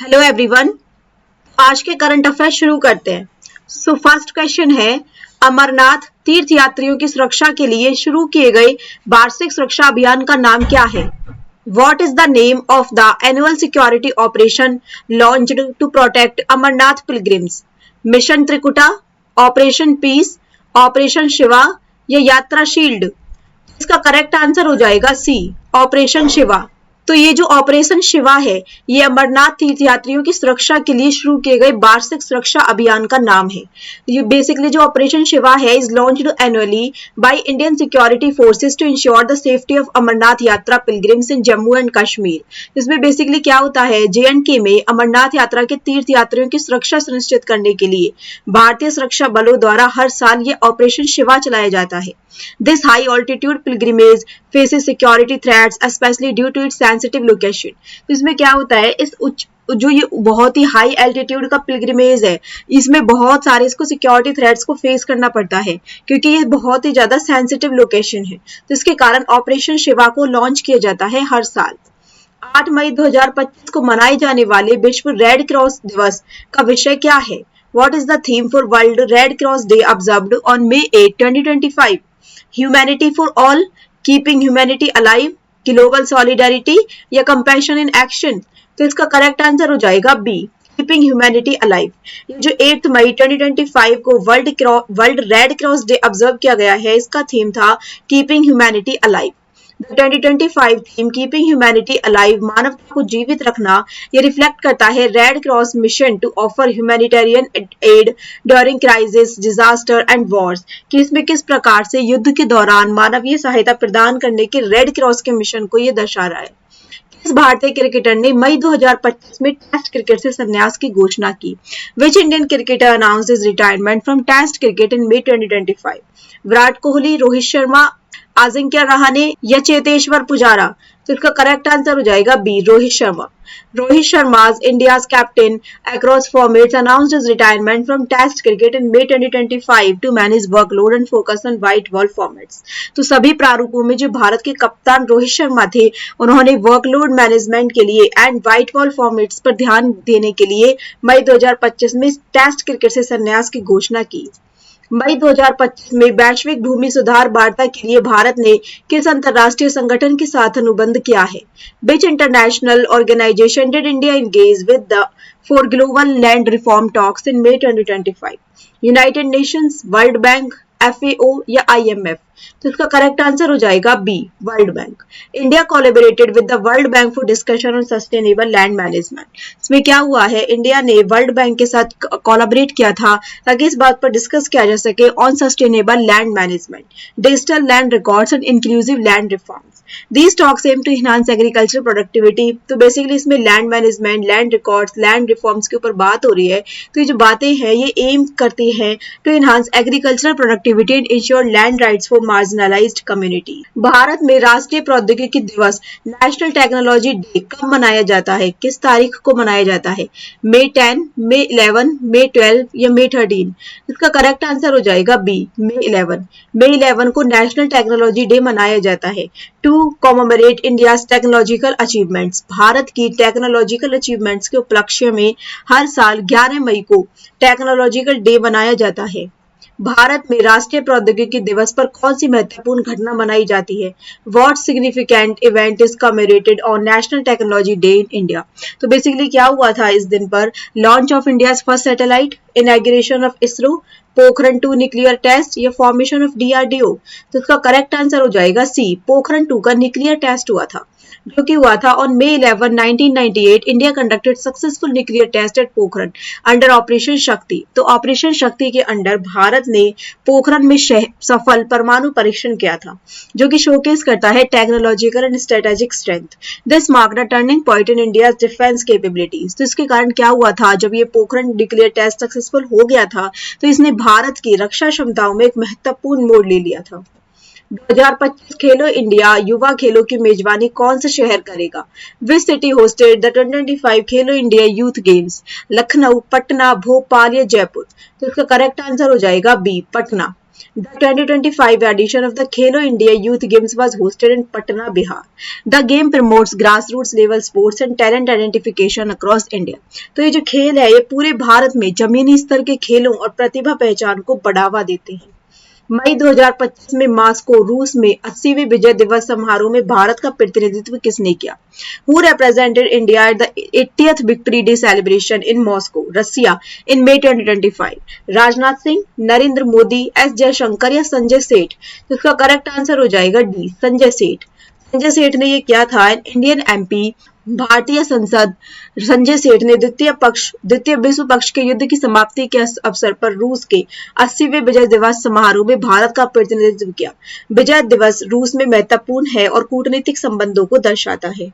Hello everyone. आज के current affair शुरू करते हैं। फर्स्ट क्वेश्चन है, अमरनाथ तीर्थ यात्रियों की सुरक्षा के लिए शुरू किए गए वार्षिक सुरक्षा अभियान का नाम क्या है? What is the name of the annual security operation launched to protect Amarnath pilgrims? Mission Trikuta, operation peace, operation Shiva या यात्रा शील्ड? इसका करेक्ट आंसर हो जाएगा सी, ऑपरेशन शिवा। तो ये जो ऑपरेशन शिवा है, ये अमरनाथ तीर्थ यात्रियों की सुरक्षा के लिए शुरू किए गए वार्षिक सुरक्षा अभियान का नाम है। ये बेसिकली जो ऑपरेशन शिवा है is launched annually by Indian security forces to ensure the safety of Amarnath Yatra pilgrims in Jammu and Kashmir. इसमें बेसिकली क्या होता है, JNK में अमरनाथ यात्रा के तीर्थ यात्रियों की सुरक्षा सुनिश्चित करने के लिए भारतीय सुरक्षा बलों द्वारा हर साल ये ऑपरेशन शिवा चलाया जाता है। This high altitude pilgrimage faces security threats, especially due to its sensitive location. तो इसमें क्या होता है, इस जो ये बहुत ही हाई एल्टीट्यूड का पिलग्रिमेज है, इसमें बहुत सारे इसको सिक्योरिटी थ्रेट्स को फेस करना पड़ता है क्योंकि ये बहुत ही ज्यादा सेंसिटिव लोकेशन है। तो इसके कारण ऑपरेशन शिवा को लॉन्च किया जाता है हर साल। 8 मई 2025 को मनाए जाने वाले विश्व रेड क्रॉस दिवस का विषय क्या है? What is the theme for World Red Cross Day observed on May 8, 2025? Humanity for all, keeping humanity alive, global solidarity या कंपैशन इन एक्शन? तो इसका करेक्ट आंसर हो जाएगा बी, कीपिंग ह्यूमैनिटी अलाइव। जो 8 मई 2025 को world Red Cross day observe किया गया है, इसका थीम था keeping humanity alive. 2025 theme keeping humanity alive, मानवता को जीवित रखना, ये रिफ्लेक्ट करता है Red Cross mission to offer humanitarian aid during crisis, disaster and wars, कि इसमें किस प्रकार से युद्ध के दौरान मानवीय सहायता प्रदान करने के रेड क्रॉस के मिशन को ये दर्शा रहा है। किस भारतीय क्रिकेटर ने मई 2025 में टेस्ट क्रिकेट से संन्यास की घोषणा की? Which Indian cricketer announced his retirement from test cricket in May 2025? Virat Kohli, Rohit Sharma, Ajinkya Rahane या चेतेश्वर पुजारा? तो इसका करेक्ट आंसर हो जाएगा B, Rohit Sharma. Rohit Sharma, India's captain across formats, announced his retirement from test cricket in May 2025 to manage workload and focus on white ball formats. तो सभी प्रारूपों में जो भारत के कप्तान रोहित शर्मा थे, उन्होंने वर्कलोड मैनेजमेंट के लिए एंड व्हाइट बॉल फॉर्मेट्स पर ध्यान देने के लिए मई 2025 में टेस्ट क्रिकेट से संन्यास की घोषणा की। मई 2025 में वैश्विक भूमि सुधार वार्ता के लिए भारत ने किस अंतरराष्ट्रीय संगठन के साथ अनुबंध किया है? Which international organization did India engage with for global land reform talks in May 2025? United Nations, World Bank, FAO या IMF? तो इसका करेक्ट आंसर हो जाएगा B, World Bank. India collaborated with the World Bank for discussion on sustainable land management. इसमें क्या हुआ है, India ने वर्ल्ड बैंक के साथ कोलैबोरेट किया था ताकि इस बात पर डिस्कस किया जा सके on sustainable land management, digital land records and inclusive land reforms. These talks aim to enhance agricultural productivity। तो बेसिकली इसमें land management, land records, land reforms के ऊपर बात हो रही है। तो ये जो बातें हैं ये एम करती हैं to enhance agricultural productivity and ensure land rights for marginalised community. Bharat में राष्ट्रीय प्रौद्योगिकी दिवस, नेशनल टेक्नोलॉजी डे कब मनाया जाता है? किस तारीख को मनाया जाता है? मई 10, मई 11, मई 12 या मई 13? इसका करेक्ट आंसर हो जाएगा बी, मई 11। मई 11 को नेशनल टेक्नोलॉजी डे मनाया जाता है to commemorate India's technological achievements. Bharat की टेक्नोलॉजिकल अचीवमेंट्स के उपलक्ष्य में हर साल 11 मई को टेक्नोलॉजिकल डे मनाया जाता है। भारत में राष्ट्रीय प्रौद्योगिकी दिवस पर कौन सी महत्वपूर्ण घटना मनाई जाती है? What significant event is commemorated on national technology day in India? तो बेसिकली क्या हुआ था इस दिन पर? Launch of India's first satellite, inauguration of ISRO, Pokhran 2 nuclear test या फॉर्मेशन ऑफ DRDO? तो इसका करेक्ट आंसर हो जाएगा सी, पोखरण 2 का न्यूक्लियर टेस्ट हुआ था, जो कि हुआ था on May 11, 1998। India conducted successful nuclear test at Pokhran under operation Shakti. तो ऑपरेशन शक्ति के अंडर भारत ने पोखरण में सफल परमाणु परीक्षण किया था, जो कि शोकेस करता है technological and strategic strength. This marked a turning point in India's defence capabilities. तो इसके कारण क्या हुआ था, जब ये पोखरण न्यूक्लियर टेस्ट सक्सेसफुल हो गया था तो इसने भारत की रक्षा क्षमताओं में एक महत्वपूर्ण मोड़ ले लिया था। 2025 खेलो इंडिया युवा खेलों की मेजबानी कौन सा शहर करेगा? Which city hosted the 2025 Khelo India youth games? Lucknow, Patna, Bhopal या जयपुर? तो इसका करेक्ट आंसर हो जाएगा B, Patna. The 2025 edition of the Khelo India Youth Games was hosted in Patna, Bihar. The game promotes grassroots level sports and talent identification across India. तो ये जो खेल है ये पूरे भारत में जमीनी स्तर के खेलों और प्रतिभा पहचान को बढ़ावा देते हैं। मई 2025 में मॉस्को रूस में 80वें विजय दिवस समारोह में भारत का प्रतिनिधित्व किसने किया? Who represented India at the 80th Victory Day celebration in Moscow, Russia in May 2025? Rajnath Singh, Narendra Modi, S Jaishankar या संजय सेठ? तो इसका करेक्ट आंसर हो जाएगा डी, संजय सेठ। संजय सेठ ने ये किया था। इंडियन एमपी भारतीय संसद संजय सेठ ने द्वितीय विश्व पक्ष के युद्ध की समाप्ति के अवसर पर रूस के 80वें विजय दिवस समारोह में भारत का प्रतिनिधित्व किया। विजय दिवस रूस में महत्वपूर्ण है और कूटनीतिक संबंधों को दर्शाता है।